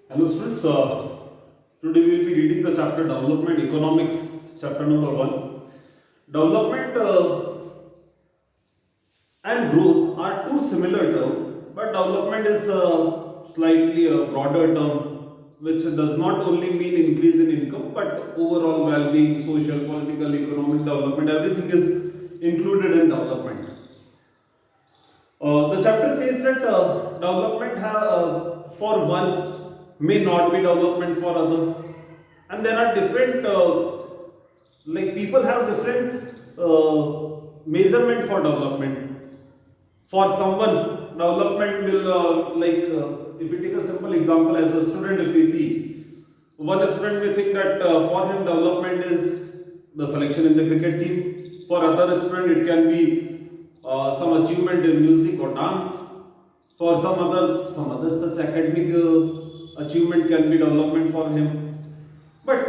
Hello students, today we will be reading the chapter Development Economics, chapter number 1. Development and growth are two similar terms, but development is slightly a broader term which does not only mean increase in income but overall well-being, social, political, economic development, everything is included in development. The chapter says that development for one may not be development for other, and there are different like people have different measurement for development. For someone, development will if we take a simple example as a student, if we see one student may think that for him development is the selection in the cricket team. For other student, it can be some achievement in music or dance. For some other such academic achievement can be development for him. But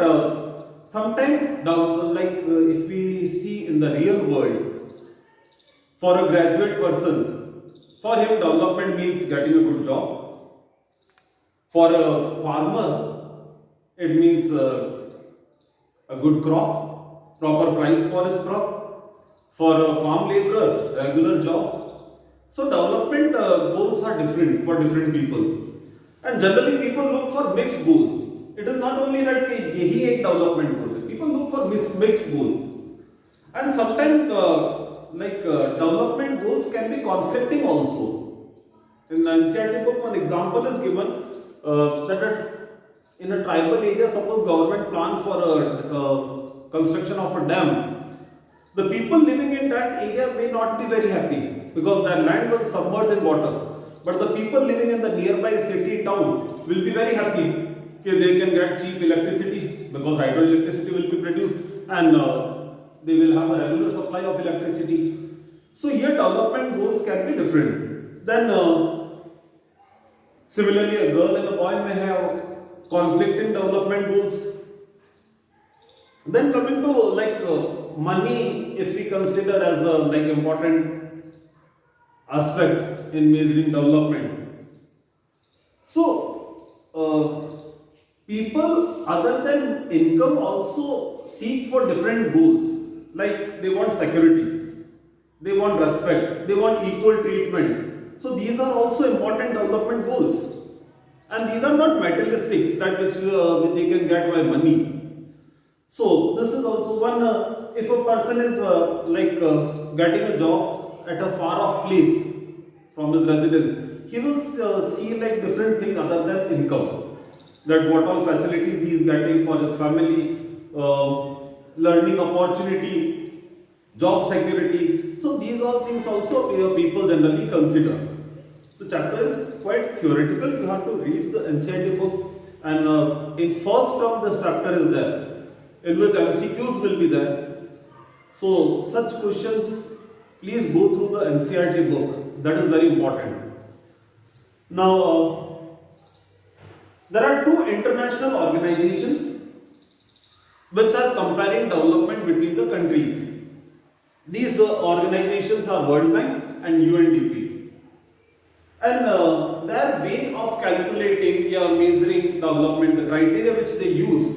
sometimes, if we see in the real world, for a graduate person, for him development means getting a good job. For a farmer, it means a good crop, proper price for his crop. For a farm laborer, regular job. So development goals are different for different people, and generally people look for mixed goal. It is not only that कि यही एक development goal है. People look for mixed goal, and sometimes development goals can be conflicting also. In the NCERT book, one example is given in a tribal area, suppose government plans for a construction of a dam. The people living in that area may not be very happy because their land will submerge in water. But the people living in the nearby city town will be very happy that they can get cheap electricity because hydroelectricity will be produced, and they will have a regular supply of electricity. So here development goals can be different. Then similarly, a girl and a boy may have conflicting development goals. Then coming to money, if we consider as a important aspect in measuring development. So people other than income also seek for different goals. Like they want security, they want respect, they want equal treatment. So these are also important development goals, and these are not materialistic that which they can get by money. So this is also one. If a person is getting a job at a far off place from his residence, he will see like different things other than income. That what all facilities he is getting for his family, learning opportunity, job security. So these all things also people generally consider. The chapter is quite theoretical. You have to read the NCERT book, and in first term this chapter is there, in which MCQs will be there. So such questions, please go through the NCERT book. That is very important. Now, there are two international organizations which are comparing development between the countries. These organizations are World Bank and UNDP. And their way of calculating or measuring development, the criteria which they use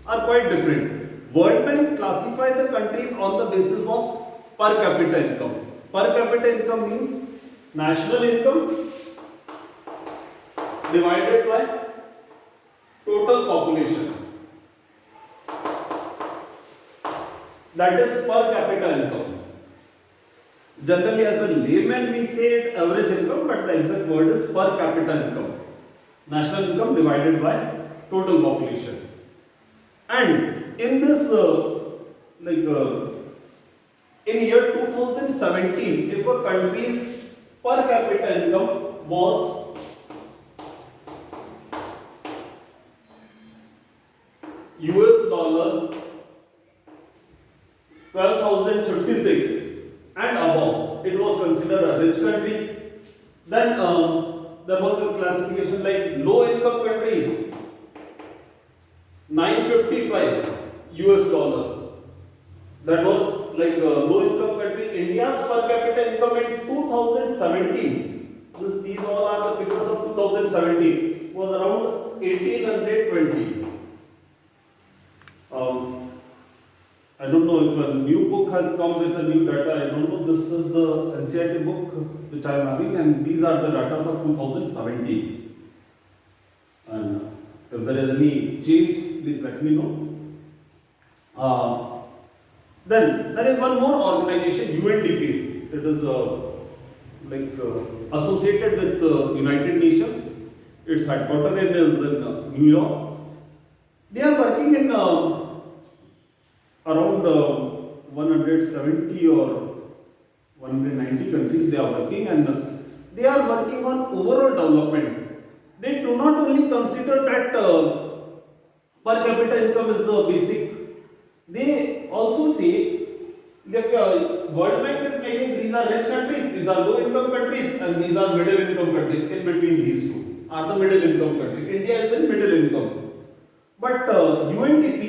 are quite different. World Bank classify the countries on the basis of per capita income. Per capita income means national income divided by total population. That is per capita income. Generally, as a layman, we say average income, but the exact word is per capita income. National income divided by total population. And in this, in year 2017, if a country's per capita income was US dollar 12,056 and above, it was considered a rich country. Then there was a classification like low income countries, 955 US dollar. That was like a low income country. India's per capita income in 2017, these all are the figures of 2017, was around 1820. I don't know if a new book has come with a new data. I don't know. This is the NCERT book which I am having, and these are the data of 2017. And if there is any change, please let me know. Then there is one more organization, UNDP. It is associated with the United Nations. Its headquarters is in New York. They are working in around 170 or 190 countries. They are working, and they are working on overall development. They do not only consider that per capita income is the basic. They also say that World Bank is making these are rich countries, these are low income countries, and these are middle income countries. In between these two are the middle income countries. India is in middle income. But UNDP,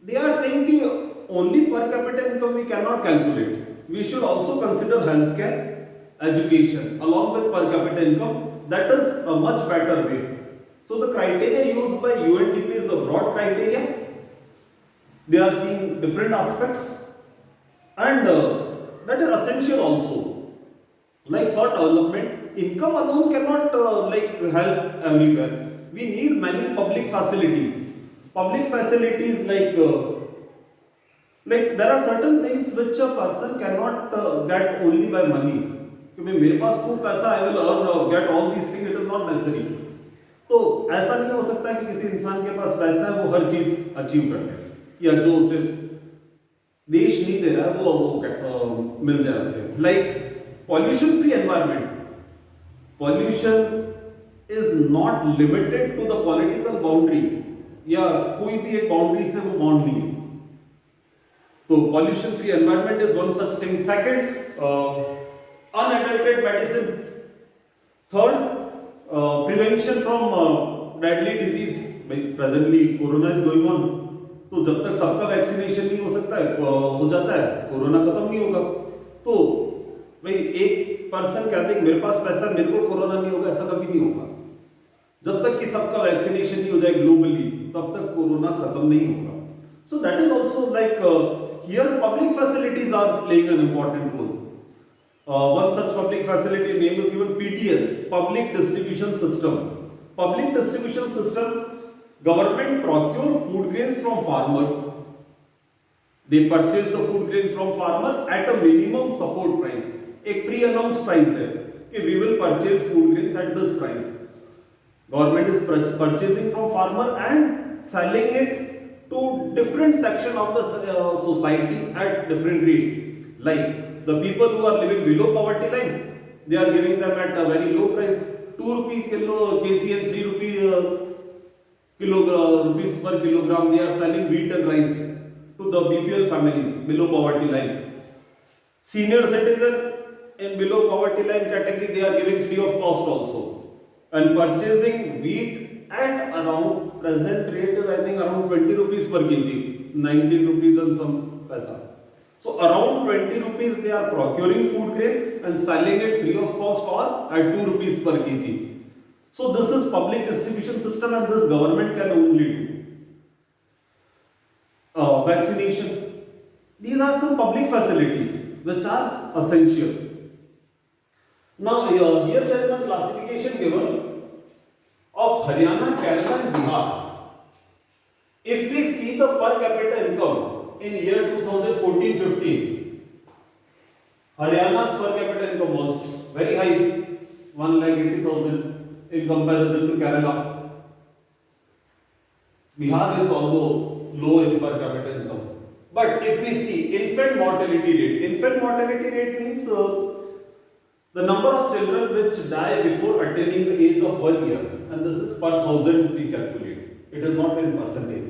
they are saying that only per capita income we cannot calculate. We should also consider healthcare, education along with per capita income. That is a much better way. So the criteria used by UNDP is a broad criteria. They are seeing different aspects, and that is essential also. Like for development, income alone cannot help everywhere. We need many public facilities. Public facilities like there are certain things which a person cannot get only by money. कि भाई मेरे पास खूब पैसा, I will earn get all these things. It is not necessary. तो ऐसा नहीं हो सकता कि किसी इंसान के पास पैसा है वो हर चीज अचीव कर ले, या जो उसे देश नहीं दे रहा है वो मिल जाए उसे. Like pollution free environment. Pollution is not limited to the political boundary, या कोई भी एक बाउंड्री से वो बाउंड नहीं है. तो pollution free environment is one such thing. Second, unadulterated medicine. Third, prevention from deadly disease. Presently corona is going on, तो जब तक सबका वैक्सीनेशन नहीं हो सकता है हो जाता है, कोरोना खत्म नहीं होगा. तो भाई एक पर्सन कहते हैं मेरे पास पैसा मेरे को कोरोना नहीं होगा, ऐसा कभी नहीं होगा. जब तक कि सबका वैक्सीनेशन नहीं हो जाए ग्लोबली, तब तक कोरोना खत्म नहीं होगा. So that is also like here public facilities are playing an important role. One such public facility name is given PDS, Public Distribution System. Public Distribution System, government procure food grains from farmers. They purchase the food grains from farmer at a minimum support price. एक pre-announced price है कि we will purchase food grains at this price. Government is purchasing from farmer and selling it to different section of the society at different rate. Like the people who are living below poverty line, they are giving them at a very low price, 2 rupee kg and 3 rupee rupees per kilogram. They are selling wheat and rice to the BPL families below poverty line. Senior citizen in below poverty line category, they are giving free of cost also, and purchasing wheat at around present rate is I think around 20 rupees per kg, 19 rupees and some paisa. So around 20 rupees they are procuring food grain and selling it free of cost or at 2 rupees per kg. So this is public distribution system, and this government can only do. Vaccination. These are some public facilities which are essential. Now here there is a classification given of Haryana, Kerala and Bihar. If we see the per capita income in year 2014-15, Haryana's per capita income was very high, 1,80,000 in comparison to Kerala. Bihar is although low in per capita income. But if we see infant mortality rate means the number of children which die before attaining the age of 1 year, and this is per thousand we calculate. It is not in percentage.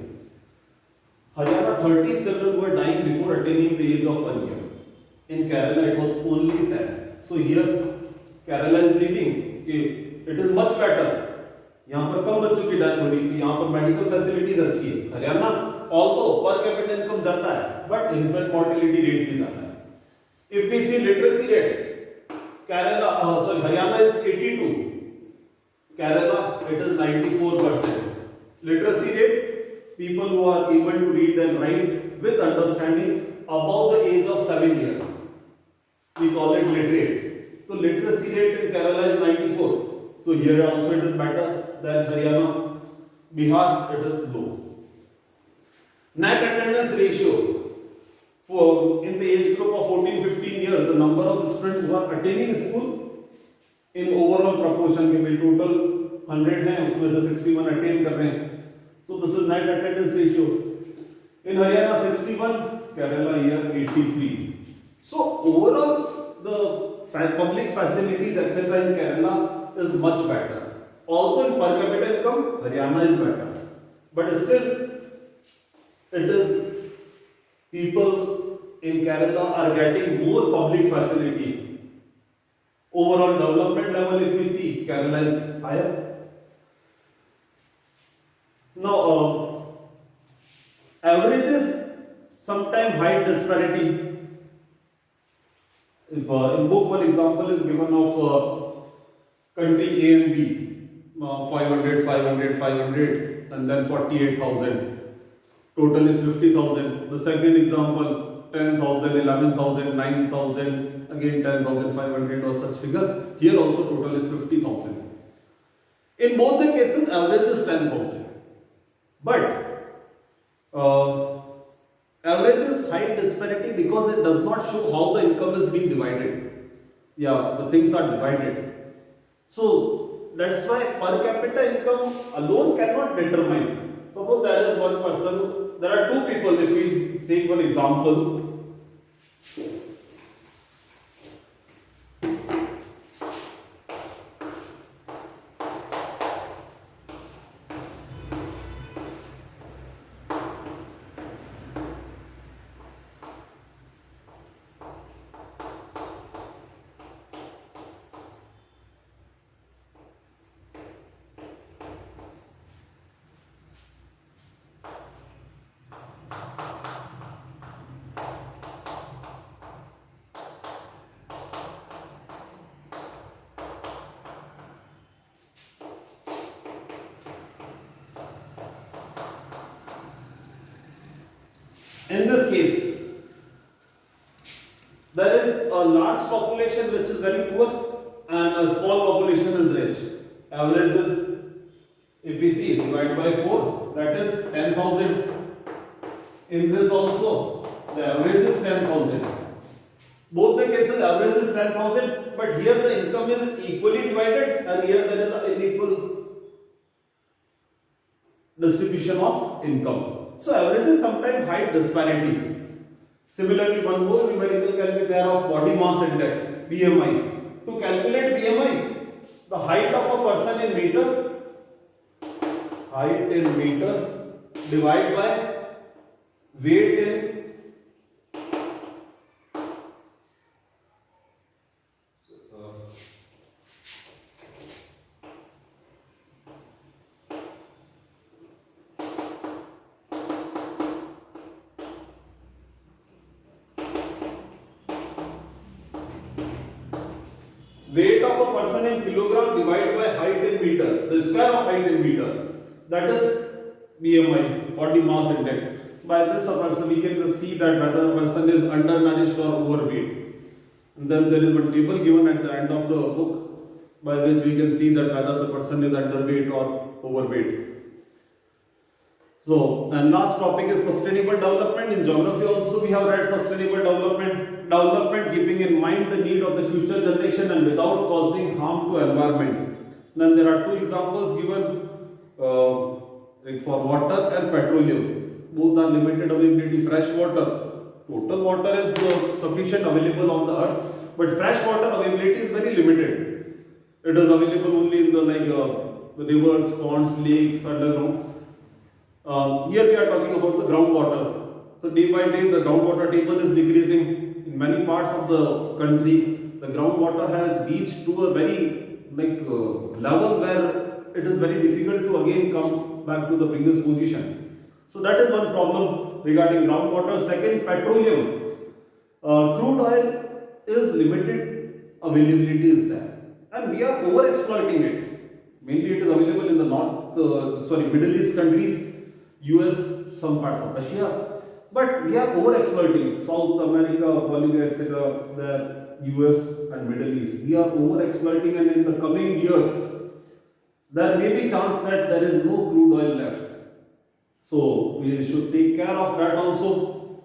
Haryana 13 children were dying before attaining the age of 1 year. In Kerala it was only 10. So here Kerala is leading. It is much better. यहाँ पर कम बच्चों की death हो रही थी, यहाँ पर medical facilities अच्छी है. Haryana although per capita income जाता है, बट इन्फेंट मॉर्टेलिटी रेट भी जाता है. If we see literacy rate, Kerala, Haryana is 82, Kerala it is 94%. Literacy rate, people who are able to read and write with understanding above the age of 7 years. We call it literate. So literacy rate in Kerala is 94. So here also it is better than Haryana. Bihar, it is low. NAC attendance ratio. For in the age group of 14-15 years, the number of students who are attending school in overall proportion के भाई total 100 हैं उसमें से 61 attend कर रहे हैं. So this is NAC attendance ratio. In Haryana 61, Kerala here 83. So overall the public facilities etc. in Kerala is much better. Although in per capita income Haryana is better, but still it is people in Kerala are getting more public facility. Overall development level, if we see, Kerala is higher. Now, averages sometimes hide disparity. If in book one example is given of country A and B, 500, 500, 500, and then 48,000. Total is 50,000. The second example, 10,000, 11,000, 9,000, again 10,500 or such figure. Here also total is 50,000. In both the cases, average is 10,000. But average is high disparity because it does not show how the income is being divided. Yeah, the things are divided. So that's why per capita income alone cannot determine. Suppose there is one person, there are two people. If we take one example, in this case, there is a large population which is very poor and a small population is rich. Average is, if we see, divide by 4, that is 10,000. In this also, the average is 10,000. Both the cases, average is 10,000, but here the income is equally divided and here there is an unequal distribution of income. So averages sometimes hide disparity. Similarly, one more numerical can be there of body mass index, BMI. To calculate BMI, the height of a person in meter, divide by weight in weight of a person in kilogram divided by height in meter, the square of height in meter, that is BMI, body mass index. By this a person, we can just see that whether a person is undernourished or overweight. And then there is one table given at the end of the book by which we can see that whether the person is underweight or overweight. So, and last topic is sustainable development. In geography also we have read sustainable development. Development keeping in mind the need of the future generation and without causing harm to environment. Then there are two examples given like for water and petroleum. Both are limited availability. Fresh water, total water is sufficient available on the earth, but fresh water availability is very limited. It is available only in the rivers, ponds, lakes, underground. Here we are talking about the groundwater. So day by day the groundwater table is decreasing. In many parts of the country, the groundwater has reached to a very level where it is very difficult to again come back to the previous position. So that is one problem regarding groundwater. Second, petroleum. Crude oil is limited availability is there, and we are over exploiting it. Mainly it is available in the Middle East countries, US, some parts of Russia. But we are over exploiting South America, Bolivia, etc. The US and Middle East. We are over exploiting, and in the coming years, there may be chance that there is no crude oil left. So we should take care of that also.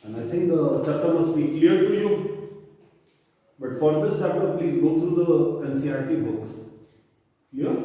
And I think the chapter must be clear to you. But for this chapter, please go through the NCERT books. Clear?